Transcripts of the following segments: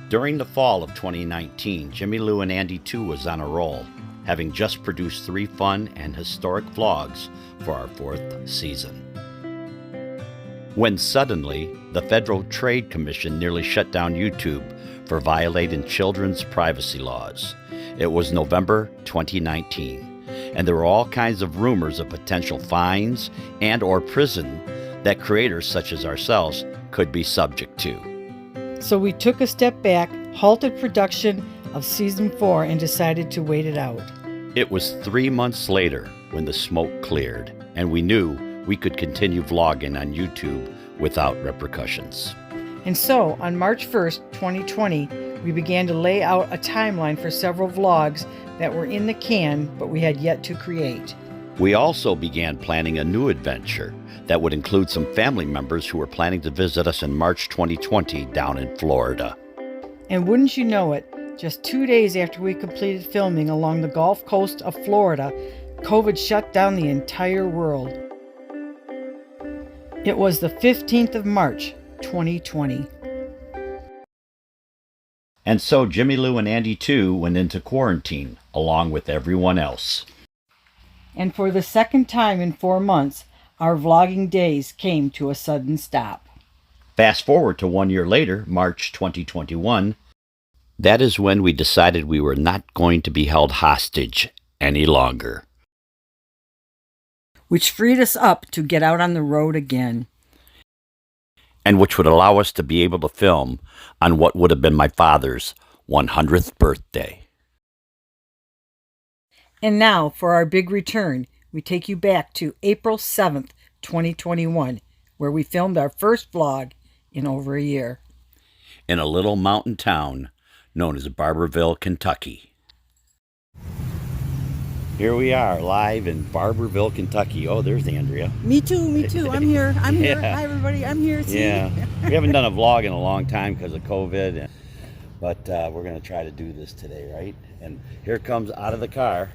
During the fall of 2019, Jimmy Lou and Andy 2 was on a roll, having just produced 3 fun and historic vlogs for our 4th season. When suddenly, the Federal Trade Commission nearly shut down YouTube for violating children's privacy laws. It was November 2019, and there were all kinds of rumors of potential fines and or prison that creators such as ourselves could be subject to. So we took a step back, halted production of season 4, and decided to wait it out. It was 3 months later when the smoke cleared, and we knew we could continue vlogging on YouTube without repercussions. And so, on March 1st, 2020, we began to lay out a timeline for several vlogs that were in the can, but we had yet to create. We also began planning a new adventure that would include some family members who were planning to visit us in March 2020 down in Florida. And wouldn't you know it, just 2 days after we completed filming along the Gulf Coast of Florida, COVID shut down the entire world. It was the 15th of March, 2020. And so Jimmy Lou and Andy 2 went into quarantine, along with everyone else. And for the second time in 4 months, our vlogging days came to a sudden stop. Fast forward to 1 year later, March 2021, that is when we decided we were not going to be held hostage any longer. Which freed us up to get out on the road again. And which would allow us to be able to film on what would have been my father's 100th birthday. And now, for our big return, we take you back to April 7th, 2021, where we filmed our first vlog in over a year. In a little mountain town known as Barbourville, Kentucky. Here we are, live in Barbourville, Kentucky. Oh, there's Andrea. Me too. I'm here. Yeah. Hi, everybody. I'm here. See? Yeah. We haven't done a vlog in a long time because of COVID, but we're going to try to do this today, right? And here comes out of the car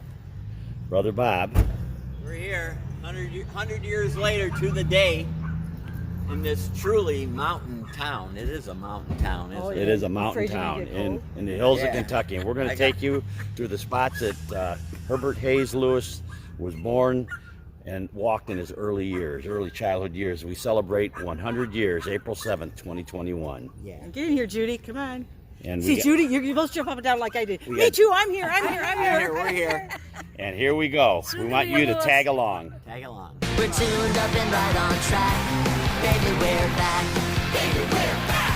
Brother Bob. We're here 100 years later to the day in this truly mountain town. It is a mountain town, isn't it? It is a mountain town in the hills of Kentucky. And we're going to take you through the spots that Herbert Hayes Lewis was born and walked in his early childhood years. We celebrate 100 years, April 7th, 2021. Yeah. Get in here, Judy. Come on. And see, Judy, you're both jump up and down like I did. Me too. I'm here. We're here. And here we go. We want you to tag along. Tag along. We're tuned up and right on track. Baby, we're back. Baby, we're back.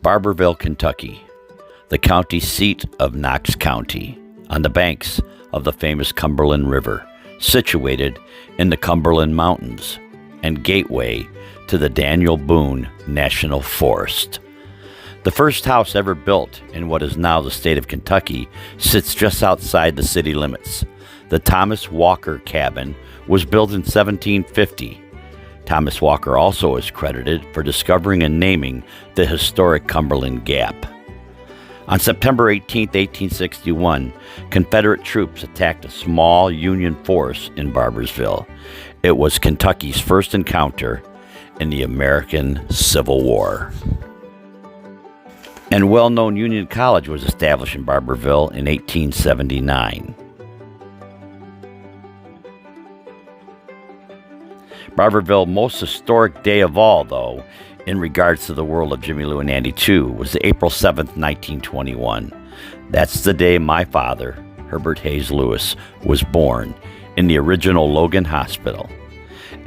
Barbourville, Kentucky, the county seat of Knox County, on the banks of the famous Cumberland River, situated in the Cumberland Mountains, and gateway to the Daniel Boone National Forest. The first house ever built in what is now the state of Kentucky sits just outside the city limits. The Thomas Walker Cabin was built in 1750. Thomas Walker also is credited for discovering and naming the historic Cumberland Gap. On September 18, 1861, Confederate troops attacked a small Union force in Barbourville. It was Kentucky's first encounter in the American Civil War. And well-known Union College was established in Barbourville in 1879. Barbourville's most historic day of all, though, in regards to the world of Jimmy Lou and Andy 2, was April 7th, 1921. That's the day my father, Herbert Hayes Lewis, was born in the original Logan Hospital.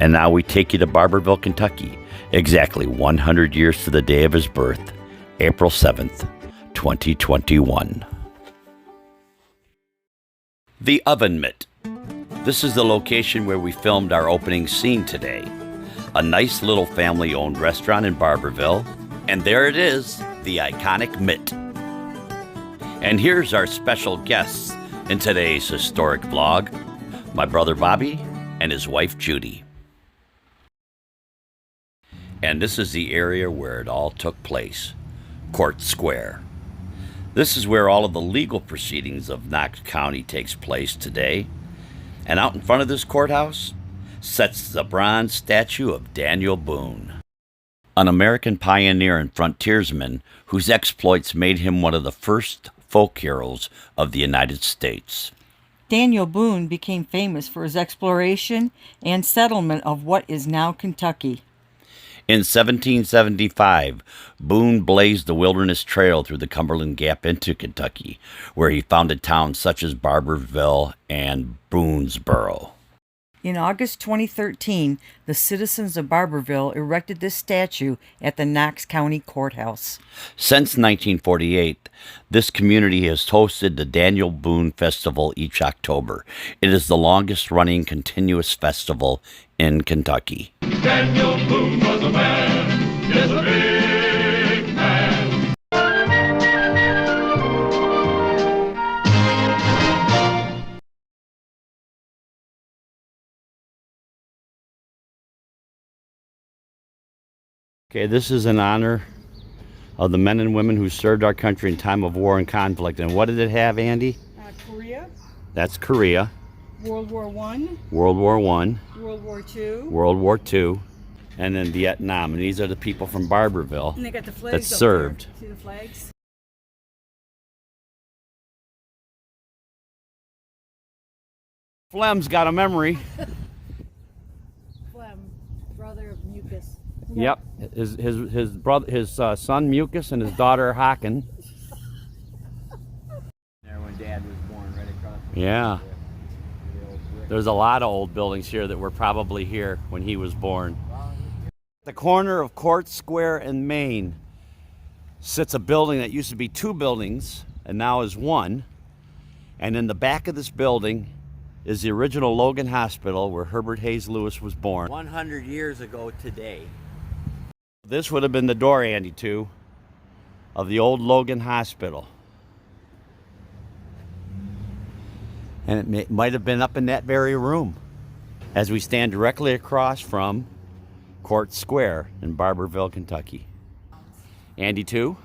And now we take you to Barbourville, Kentucky, exactly 100 years to the day of his birth, April 7th, 2021. The Oven Mitt. This is the location where we filmed our opening scene today. A nice little family-owned restaurant in Barbourville. And there it is, the iconic Mitt. And here's our special guests in today's historic vlog, my brother Bobby and his wife Judy. And this is the area where it all took place, Court Square. This is where all of the legal proceedings of Knox County takes place today. And out in front of this courthouse sits the bronze statue of Daniel Boone, an American pioneer and frontiersman whose exploits made him one of the first folk heroes of the United States. Daniel Boone became famous for his exploration and settlement of what is now Kentucky. In 1775, Boone blazed the Wilderness Trail through the Cumberland Gap into Kentucky, where he founded towns such as Barbourville and Boonesboro. In August 2013, the citizens of Barbourville erected this statue at the Knox County Courthouse. Since 1948, this community has hosted the Daniel Boone Festival each October. It is the longest-running continuous festival in Kentucky. Daniel Boone was a man, yes, a big man. Okay, this is in honor of the men and women who served our country in time of war and conflict. And what did it have, Andy? Korea, That's Korea, World War I, World War I, World War II. World War II, and then Vietnam. And these are the people from Barbourville And they got the that flags up served. there. See the flags? Flem's got a memory. Flem, brother of Mucus. Yep, his brother, his son Mucus, and his daughter Hocken. There when Dad was born, right across from Yeah, the old brick. there's a lot of old buildings here that were probably here when he was born. The corner of Court Square and Main sits a building that used to be two buildings and now is one. And in the back of this building is the original Logan Hospital where Herbert Hayes Lewis was born. 100 years ago today. This would have been the door, Andy, too, of the old Logan Hospital. And it might have been up in that very room as we stand directly across from Court Square in Barbourville, Kentucky. Andy, too.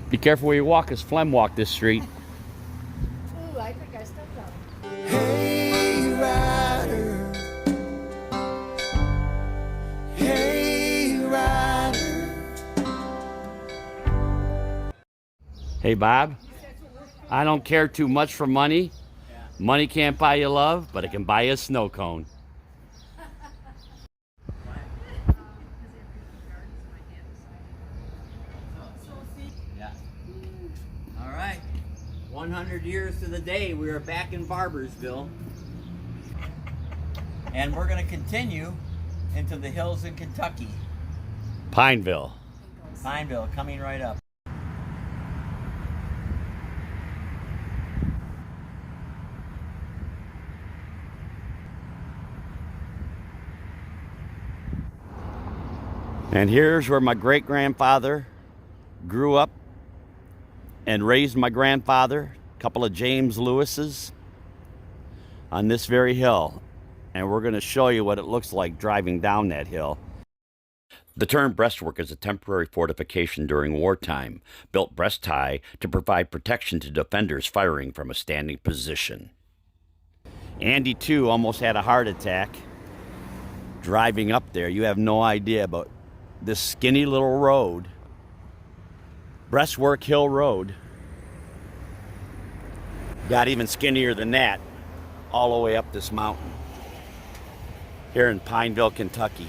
Be careful where you walk, as Flem walked this street. Ooh, I think I stepped on it. Hey rider, hey rider. Hey, Bob. I don't care too much for money. Money can't buy you love, but it can buy you a snow cone. Yeah. All right. 100 years to the day, we are back in Barbourville. And we're going to continue into the hills in Kentucky. Pineville. Pineville coming right up. And here's where my great-grandfather grew up and raised my grandfather, a couple of James Lewises, on this very hill. And we're going to show you what it looks like driving down that hill. The term breastwork is a temporary fortification during wartime, built breast high to provide protection to defenders firing from a standing position. Andy, too, almost had a heart attack driving up there. You have no idea about this skinny little road, Breastwork Hill Road, got even skinnier than that all the way up this mountain here in Pineville, Kentucky.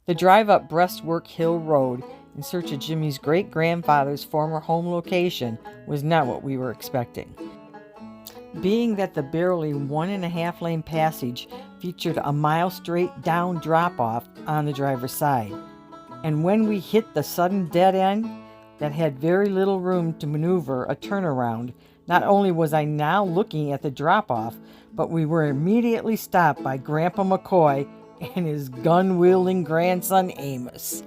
The drive up Breastwork Hill Road in search of Jimmy's great-grandfather's former home location was not what we were expecting. Being that the barely 1.5 lane passage featured a mile straight down drop-off on the driver's side. And when we hit the sudden dead end that had very little room to maneuver a turnaround, not only was I now looking at the drop-off, but we were immediately stopped by Grandpa McCoy and his gun-wielding grandson Amos.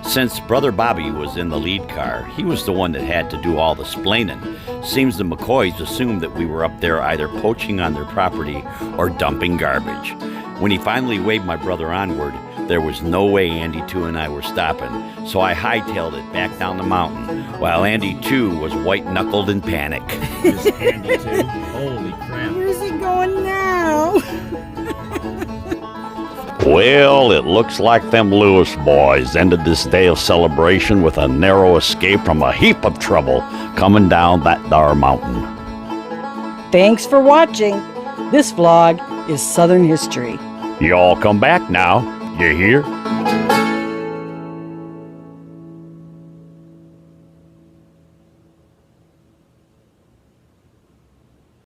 Since Brother Bobby was in the lead car, he was the one that had to do all the splaining. Seems the McCoys assumed that we were up there either poaching on their property or dumping garbage. When he finally waved my brother onward, There was no way Andy 2 and I were stopping, so I hightailed it back down the mountain, while Andy 2 was white-knuckled in panic. Here's Andy too. Holy crap. Where's he going now? Well, it looks like them Lewis boys ended this day of celebration with a narrow escape from a heap of trouble coming down that dar mountain. Thanks for watching. This vlog is Southern History. Y'all come back now, you hear?